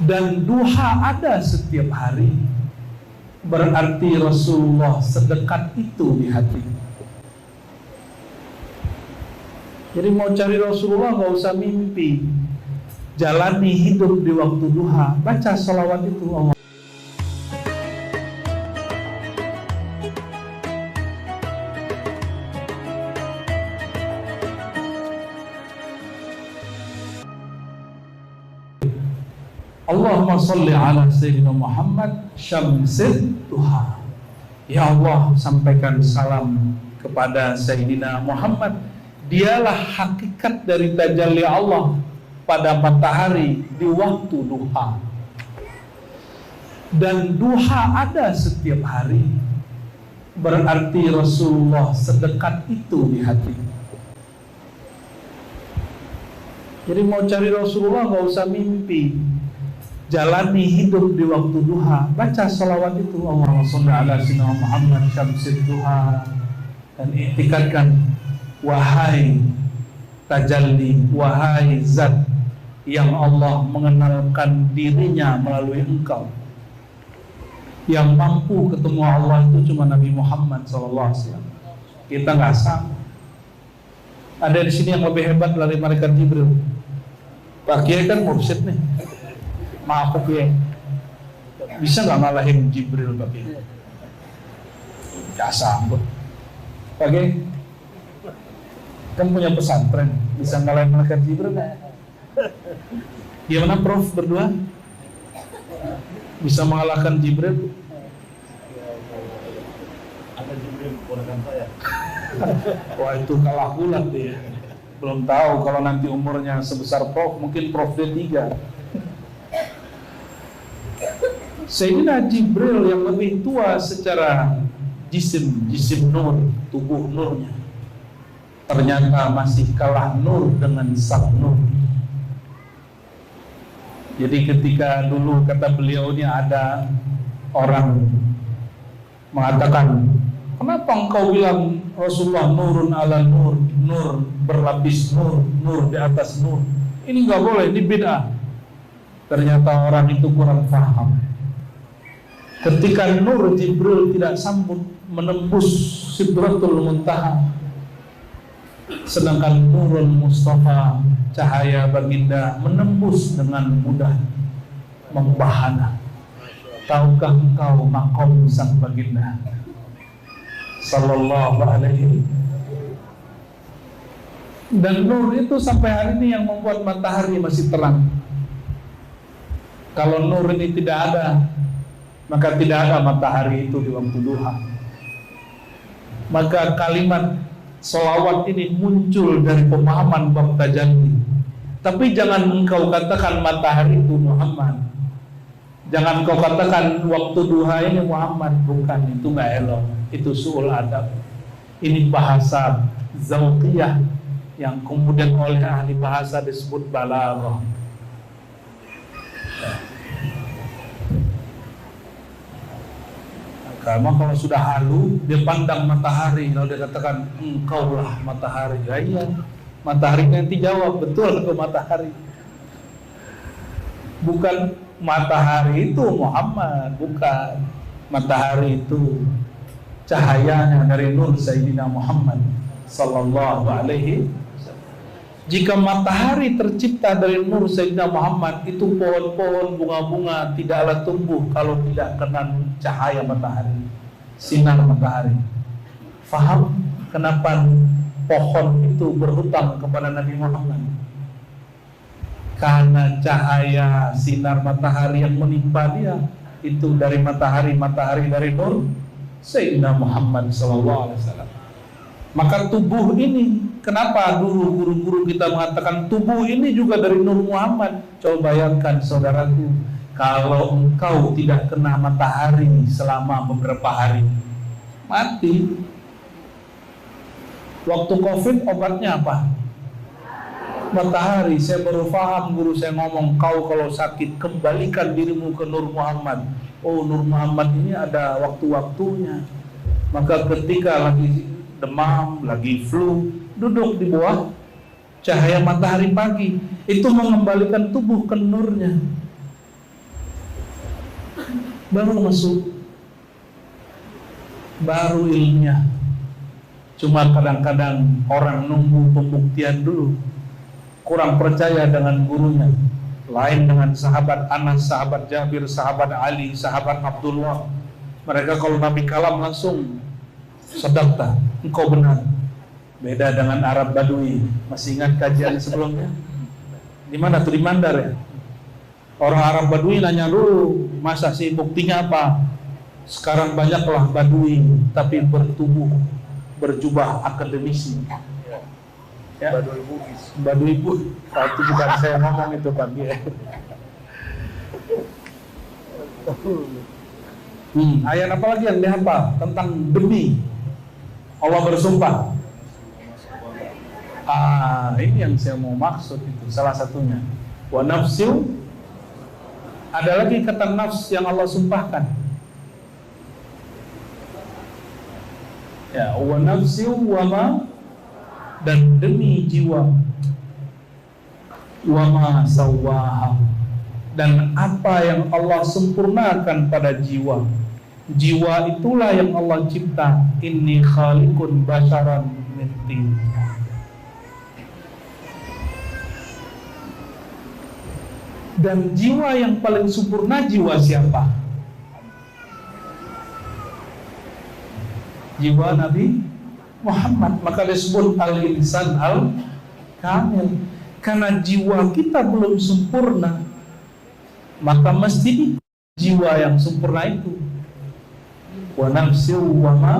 dan duha ada setiap hari, berarti Rasulullah sedekat itu di hati. Jadi mau cari Rasulullah nggak usah mimpi, jalani hidup di waktu duha, baca salawat itu. Allah Allahumma salli ala Sayyidina Muhammad syamsid duha. Ya Allah, sampaikan salam kepada Sayyidina Muhammad. Dialah hakikat dari tajalli Allah pada matahari di waktu duha. Dan duha ada setiap hari, berarti Rasulullah sedekat itu di hati. Jadi mau cari Rasulullah nggak usah mimpi, jalani hidup di waktu duha, baca salawat itu. Allahumma sholli ala sayyidina Muhammad syamsid duha, dan i'tikadkan, wahai tajalli, wahai zat yang Allah mengenalkan dirinya melalui engkau, yang mampu ketemu Allah itu cuma Nabi Muhammad SAW. Kita nggak sanggup. Ada di sini yang lebih hebat dari malaikat Jibril. Pak Kiai kan mursyid nih, maaf Pak Kiai, bisa nggak ngalahin Jibril Pak Kiai? Nggak sanggup. Pak Kiai, kan punya pesantren, bisa ngalahin malaikat Jibril nggak? Gimana Prof berdua? Bisa mengalahkan Jibril? Ada Jibril keponakan saya. Wah, itu kalah bulat dia. Belum tahu kalau nanti umurnya sebesar Prof, mungkin Prof D3. Sayyidina Jibril yang lebih tua secara jisim nur, tubuh nurnya, ternyata masih kalah nur dengan sang nur. Jadi ketika dulu kata beliau ini ada orang mengatakan, kenapa engkau bilang Rasulullah nurun ala nur, nur berlapis nur, nur di atas nur? Ini nggak boleh, ini bid'ah. Ternyata orang itu kurang paham. Ketika nur Jibril tidak sambut menembus Sidratul Muntaha, sedangkan nurul Mustafa, cahaya baginda, menembus dengan mudah, membahana. Tahukah engkau makom sang baginda sallallahu alaihi? Dan nur itu sampai hari ini yang membuat matahari masih terang. Kalau nur ini tidak ada, maka tidak ada matahari itu di waktu duha. Maka kalimat sholawat ini muncul dari pemahaman bab tajalli. Tapi jangan engkau katakan matahari itu Muhammad, jangan kau katakan waktu duha ini Muhammad. Bukan, itu nggak elok, itu su'ul adab. Ini bahasa zauqiyah yang kemudian oleh ahli bahasa disebut balaghah. Karena kalau sudah halu, dia pandang matahari, lalu dia katakan engkaulah matahari. Ya, iya, matahari nanti jawab, betul ke matahari. Bukan matahari itu Muhammad, bukan. Matahari itu cahayanya dari nur Sayyidina Muhammad sallallahu alaihi. Jika matahari tercipta dari nur Sayyidina Muhammad, itu pohon-pohon, bunga-bunga tidaklah tumbuh kalau tidak kena cahaya matahari, sinar matahari. Faham kenapa pohon itu berhutang kepada Nabi Muhammad? Karena cahaya sinar matahari yang menimpa dia itu dari matahari dari nur Sayyidina Muhammad SAW. Maka tubuh ini, kenapa dulu guru-guru kita mengatakan tubuh ini juga dari Nur Muhammad? Coba bayangkan saudaraku, kalau engkau tidak kena matahari selama beberapa hari, mati. Waktu COVID obatnya apa? Matahari. Saya baru paham, guru saya ngomong, kau kalau sakit kembalikan dirimu ke Nur Muhammad. Oh, Nur Muhammad ini ada waktu-waktunya. Maka ketika lagi demam, lagi flu, duduk di bawah cahaya matahari pagi, itu mengembalikan tubuh ke nurnya. baru masuk, baru ilmiah. Cuma kadang-kadang orang nunggu pembuktian dulu, kurang percaya dengan gurunya. Lain dengan sahabat Anas, sahabat Jabir, sahabat Ali, sahabat Abdullah. Mereka kalau Nabi kalam langsung sadaqta, engkau benar. Beda dengan Arab Badui. Masih ingat kajian sebelumnya? Di mana tuh, di Mandar ya? Orang Arab Badui nanya dulu, masa sih buktinya apa? Sekarang banyaklah Badui tapi bertubuh, berjubah akademisi. Ya. Badui Bugis. Badui Bugis. Itu bukan saya ngomong, itu Pak. Ayat apa lagi yang dihafal tentang demi Allah bersumpah? Ini yang saya mau maksud, itu salah satunya. Wa nafsil. Ada lagi kata nafs yang Allah sumpahkan. Ya, wa nafsil wa ma, dan demi jiwa, wa ma sawaha, dan apa yang Allah sempurnakan pada jiwa. Jiwa itulah yang Allah cipta. Inni khaliqun basharan min tin. Dan jiwa yang paling sempurna jiwa siapa? Jiwa Nabi Muhammad. Maka disebut al-insan al-kamil. Karena jiwa kita belum sempurna, maka mesti jiwa yang sempurna itu. Wa nafsil wa ma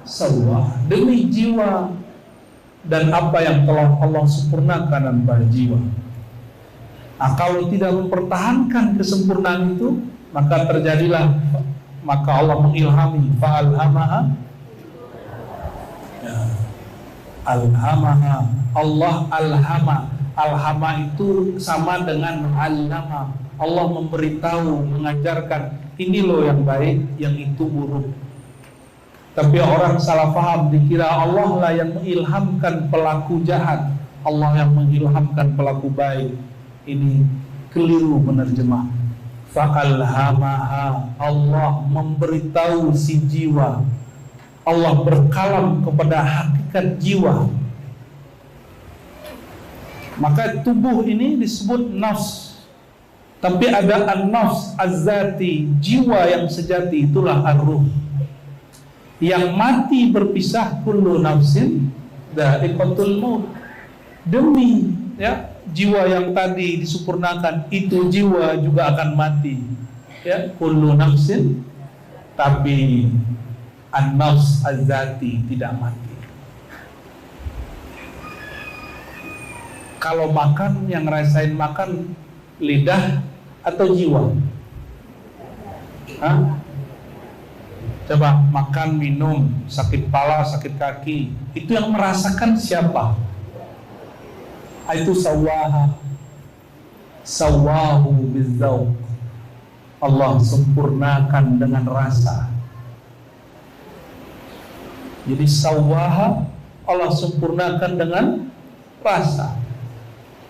sawwa, demi jiwa dan apa yang telah Allah sempurnakan pada jiwa. Kalau tidak mempertahankan kesempurnaan itu, maka terjadilah, maka Allah mengilhami, fa'alhamaha, alhamaha, Allah alhama. Alhama itu sama dengan allama. Allah memberitahu, mengajarkan, ini loh yang baik, yang itu buruk. Tapi orang salah paham, dikira Allah lah yang mengilhamkan pelaku jahat, Allah yang mengilhamkan pelaku baik. Ini keliru menerjemah. Fa'alhamaha, Allah memberitahu si jiwa. Allah berkalam kepada hakikat jiwa. Maka tubuh ini disebut nafs. Tapi ada an-nafs az-zati, jiwa yang sejati, itulah ar-ruh. Yang mati berpisah, kullu nafsin dha'iqatul maut. Demi jiwa yang tadi disempurnakan, itu jiwa juga akan mati. Kullu nafsin, tapi an-nafs az-zati tidak mati. Kalau makan, yang ngerasain makan lidah atau jiwa? Coba makan, minum, sakit kepala, sakit kaki, itu yang merasakan siapa? Itu sawaha, sawahu bizzauq. Allah sempurnakan dengan rasa. Jadi sawaha, Allah sempurnakan dengan rasa.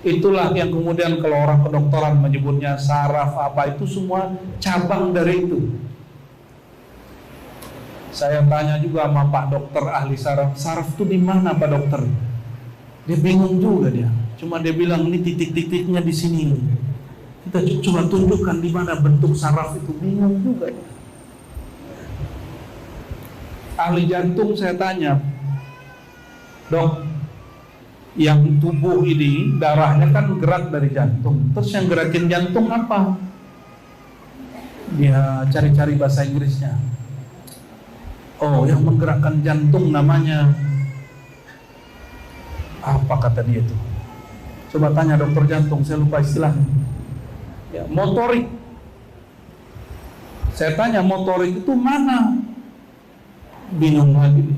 Itulah yang kemudian kalau orang kedokteran menyebutnya saraf apa, itu semua cabang dari itu. Saya tanya juga sama Pak Dokter ahli saraf, saraf itu di mana Pak Dokter? Dia bingung juga dia. Cuma dia bilang ini titik-titiknya di sini. Kita coba tunjukkan di mana bentuk saraf itu, bingung juga. Ahli jantung saya tanya, Dok, yang tubuh ini darahnya kan gerak dari jantung, terus yang gerakin jantung apa? Dia cari-cari bahasa Inggrisnya. Oh, yang menggerakkan jantung namanya apa kata dia itu? Coba tanya dokter jantung, saya lupa istilahnya. Motorik. Saya tanya motorik itu mana? Bingung lagi.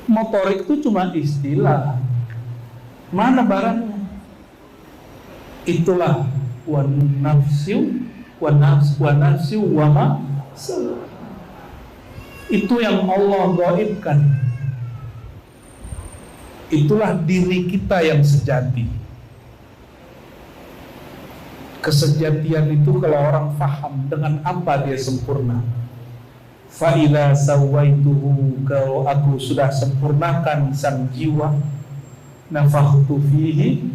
Motorik itu cuma istilah. Mana barangnya? Itulah wa nafsiu wa nafsiu wa ma. Itu yang Allah gaibkan. Itulah diri kita yang sejati. Kesejatian itu kalau orang faham dengan apa dia sempurna. Fa idza sawaituhu, kalau aku sudah sempurnakan sang jiwa, nafakhtu fihi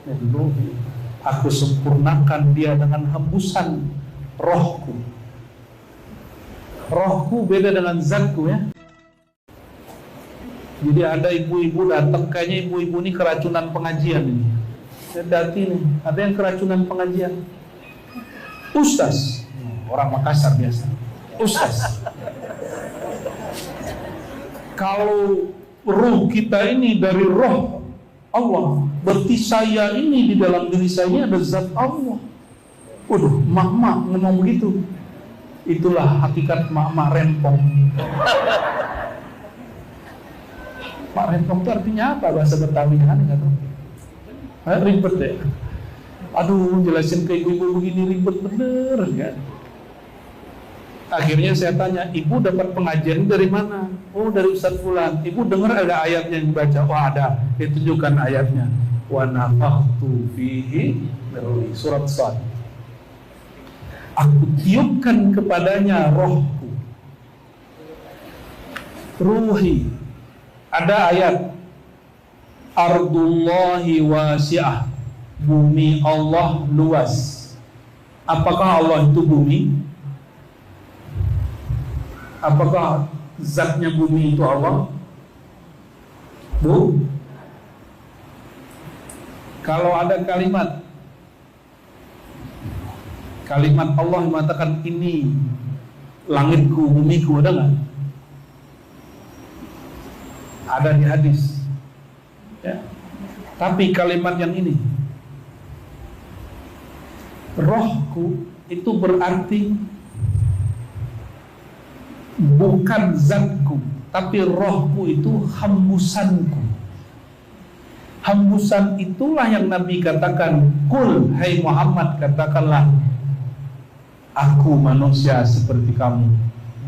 min ruhi, aku sempurnakan dia dengan hembusan rohku. Rohku beda dengan zatku ya. Jadi ada ibu-ibu datang, kayaknya ibu-ibu ini keracunan pengajian ini. Dati nih, ada yang keracunan pengajian. Ustaz, orang Makassar biasa. Ustaz, kalau ruh kita ini dari roh Allah, berarti saya ini di dalam diri saya ini ada zat Allah. Waduh, mak-mak ngomong begitu. Itulah hakikat mak-mak rempong. Mak rempong itu artinya apa bahasa Betawi? Nggak tahu. Ribet deh. Aduh, jelasin ke ibu-ibu begini ribet bener kan. Akhirnya saya tanya, ibu dapat pengajian dari mana? Oh, dari Ustaz Fulan. Ibu dengar ada ayatnya yang dibaca? Oh, ada. Ditunjukkan ayatnya. Wa nafakhtu fihi min ruhi, surat Sad. Aku tiupkan kepadanya rohku. Ruhi. Ada ayat. Ardullahi wasi'ah, bumi Allah luas. Apakah Allah itu bumi? Apakah zatnya bumi itu Allah? Bu? Kalau ada kalimat Allah yang mengatakan ini langitku, bumiku, ada nggak? Ada di hadis. Ya. Tapi kalimat yang ini, rohku, itu berarti bukan zatku, tapi rohku itu hembusanku. Hembusan itulah yang Nabi katakan, Qul, hai Muhammad, katakanlah, aku manusia seperti kamu.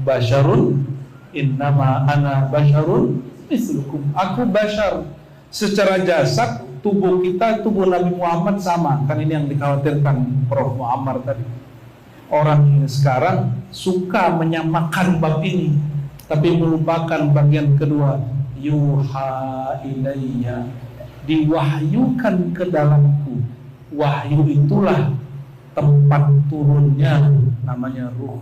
Basyarun, innama ana basyarun mislukum. Aku basyar. Secara jasad, tubuh kita, tubuh Nabi Muhammad sama. Kan ini yang dikhawatirkan Prof. Muammar tadi. Orang ini sekarang suka menyamakan bab ini, tapi melupakan bagian kedua. Yuha ilayya, diwahyukan ke dalamku. Wahyu itulah tempat turunnya, namanya ruh.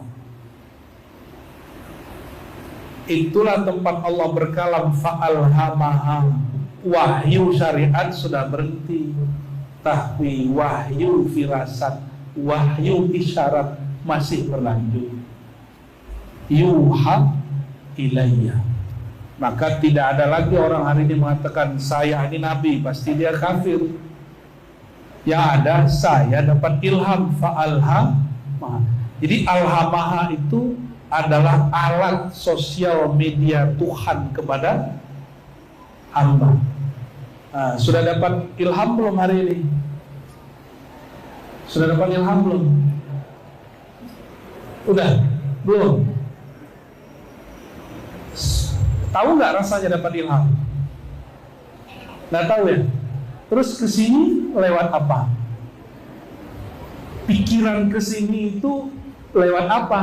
Itulah tempat Allah berkalam, fa'alhamaha. Wahyu syariat sudah berhenti, tapi wahyu firasat, wahyu isyarat masih berlanjut. Yuha ilayya. Maka tidak ada lagi orang hari ini mengatakan saya ini nabi, pasti dia kafir. Yang ada saya dapat ilham, fa'alhamaha. Jadi alhamaha itu adalah alat sosial media Tuhan kepada hamba. Sudah dapat ilham belum hari ini? Sudah dapat ilham belum? Udah? Belum? Tahu nggak rasanya dapat ilham? Nggak tahu ya? Terus kesini lewat apa? Pikiran kesini itu lewat apa?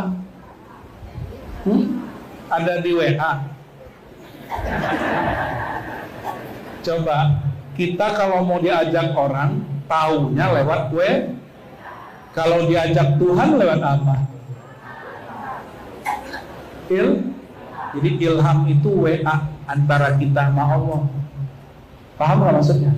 Ada di WA. Coba kita kalau mau diajak orang, taunya lewat WA. Kalau diajak Tuhan lewat apa? Jadi ilham itu WA antara kita sama Allah. Paham nggak maksudnya?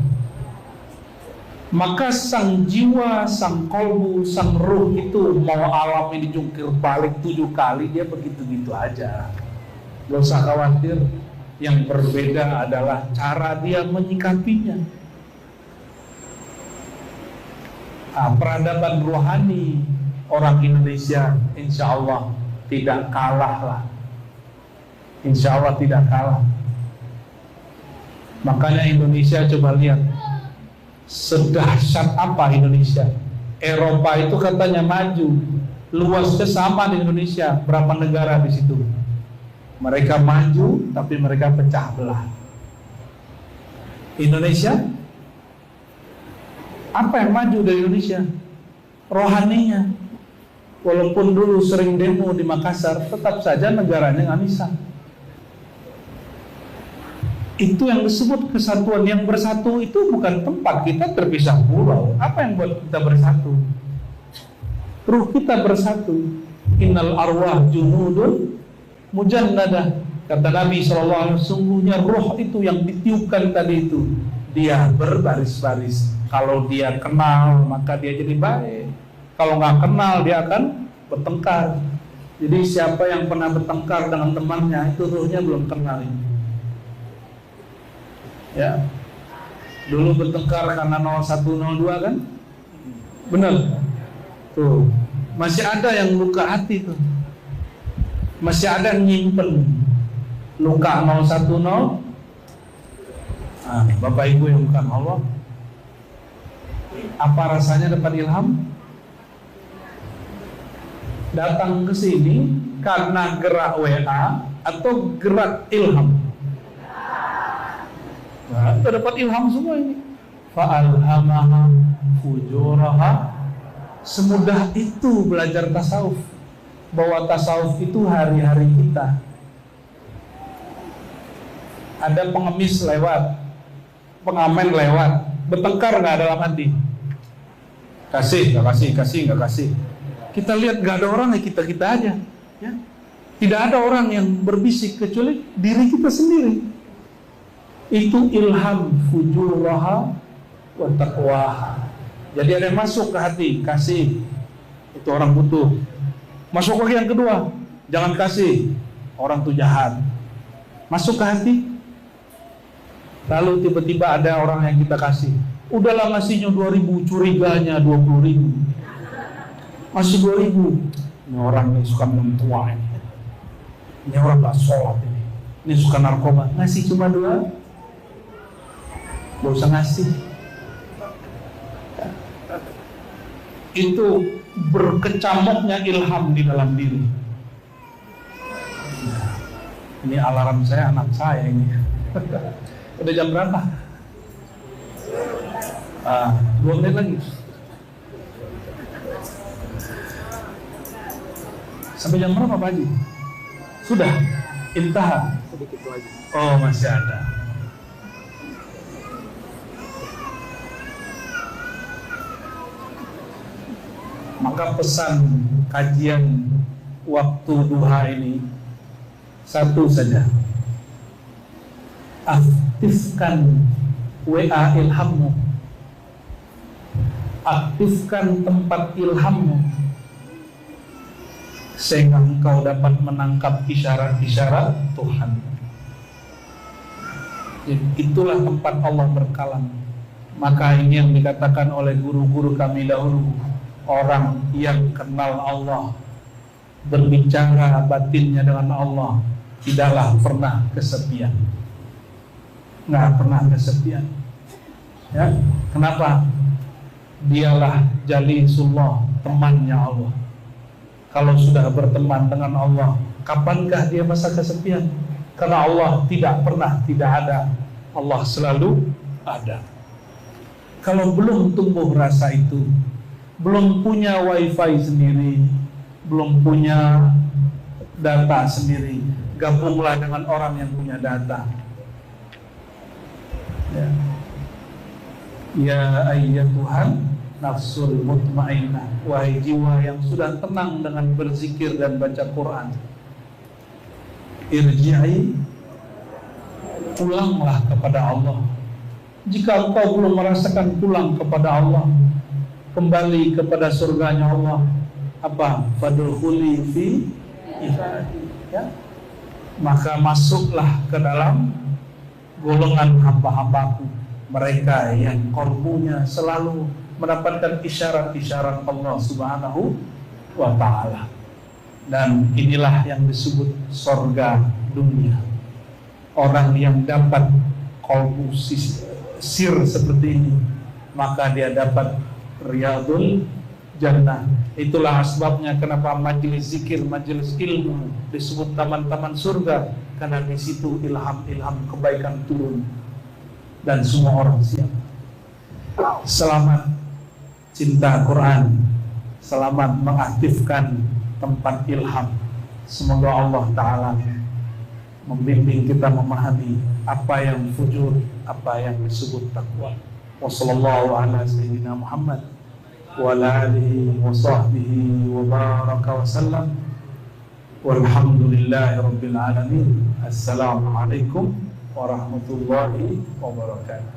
Maka sang jiwa, sang kolbu, sang ruh itu mau alamnya dijungkir balik 7 kali, dia begitu-gitu aja. Gak usah khawatir. Yang berbeda adalah cara dia menyikapinya. Peradaban rohani orang Indonesia insya Allah tidak kalah lah. Insya Allah tidak kalah. Makanya Indonesia coba lihat sedahsyat apa Indonesia. Eropa itu katanya maju, luasnya sama di Indonesia. Berapa negara di situ? Mereka maju, tapi mereka pecah belah. Indonesia, apa yang maju dari Indonesia? rohaninya. Walaupun dulu sering demo di Makassar, tetap saja negaranya nggak bisa. Itu yang disebut kesatuan. Yang bersatu itu bukan tempat kita terpisah pulau. Apa yang buat kita bersatu? Ruh kita bersatu. Innal arwah junudun mujannadah. Kata Nabi SAW, sungguhnya roh itu yang ditiupkan tadi itu, dia berbaris-baris. Kalau dia kenal, maka dia jadi baik. Kalau nggak kenal, dia akan bertengkar. Jadi siapa yang pernah bertengkar dengan temannya, itu ruhnya belum kenal ini. Ya, dulu bertengkar karena 0102 kan? Benar? Tuh, masih ada yang luka hati tuh. Masih ada yang nyimpen luka 010. Bapak Ibu yang bukan Allah, apa rasanya dapat ilham? Datang ke sini karena gerak WA atau gerak ilham? Nah, kita dapat ilham semua ini. Fa'alhamaha fujuraha. Semudah itu belajar tasawuf. Bahwa tasawuf itu hari-hari kita. Ada pengemis lewat, pengamen lewat, bertengkar nggak dalam hati? Kasih, nggak kasih, kasih, nggak kasih. Kita lihat nggak ada orang, ya kita aja. Ya. Tidak ada orang yang berbisik kecuali diri kita sendiri. Itu ilham fujuraha wa taqwaha. Jadi ada yang masuk ke hati, kasih. Itu orang butuh. Masuk lagi yang kedua, jangan kasih. Orang tuh jahat. Masuk ke hati. Lalu tiba-tiba ada orang yang kita kasih. Udahlah ngasihnya 2.000, curiganya 20.000. Masih 2.000. Ini orang ini suka minum tua ini. Ini orang gak sholat ini. Ini suka narkoba. Ngasih cuma 2. Gak usah ngasih. Itu berkecamuknya ilham di dalam diri. Ini alarm saya, anak saya ini. Udah jam berapa? 2 menit lagi. Sampai jam berapa Pak Haji? Sudah? Intaha? Sedikit lagi. Oh, masih ada. Maka pesan kajian waktu duha ini satu saja. Aktifkan WA ilhammu. Aktifkan tempat ilhammu, sehingga engkau dapat menangkap isyarat-isyarat Tuhan. Jadi itulah tempat Allah berkalam. Maka ini yang dikatakan oleh guru-guru kami dahulu, orang yang kenal Allah, berbicara batinnya dengan Allah, tidaklah pernah kesepian. Nggak pernah kesepian. Ya, kenapa? Dialah jalisullah, temannya Allah. Kalau sudah berteman dengan Allah, kapankah dia masa kesepian? Karena Allah tidak pernah tidak ada. Allah selalu ada. Kalau belum tumbuh rasa itu, belum punya wifi sendiri, belum punya data sendiri, gabunglah dengan orang yang punya data. Ya ayyatuhan nafsul mutmainnah, wahai jiwa yang sudah tenang dengan berzikir dan baca Quran, irji'i, pulanglah kepada Allah. Jika engkau belum merasakan pulang kepada Allah, kembali kepada surganya Allah, apa? Fadkhuli fi ibadi, ya? Maka masuklah ke dalam golongan hamba-hambaku, mereka yang qalbunya selalu mendapatkan isyarat-isyarat Allah Subhanahu wa ta'ala. Dan inilah yang disebut surga dunia. Orang yang dapat qalbu sir seperti ini, maka dia dapat riyadul jannah. Itulah asbabnya kenapa majelis zikir, majelis ilmu disebut taman-taman surga, karena di situ ilham-ilham kebaikan turun dan semua orang siap. Selamat cinta Quran, selamat mengaktifkan tempat ilham. Semoga Allah Ta'ala membimbing kita memahami apa yang fujur, apa yang disebut takwa. Wassallallahu ala sayyidina Muhammad wa ala alihi wa sahbihi wa baraka wa sallam. Walhamdulillahi rabbil alamin. Assalamualaikum warahmatullahi wabarakatuh.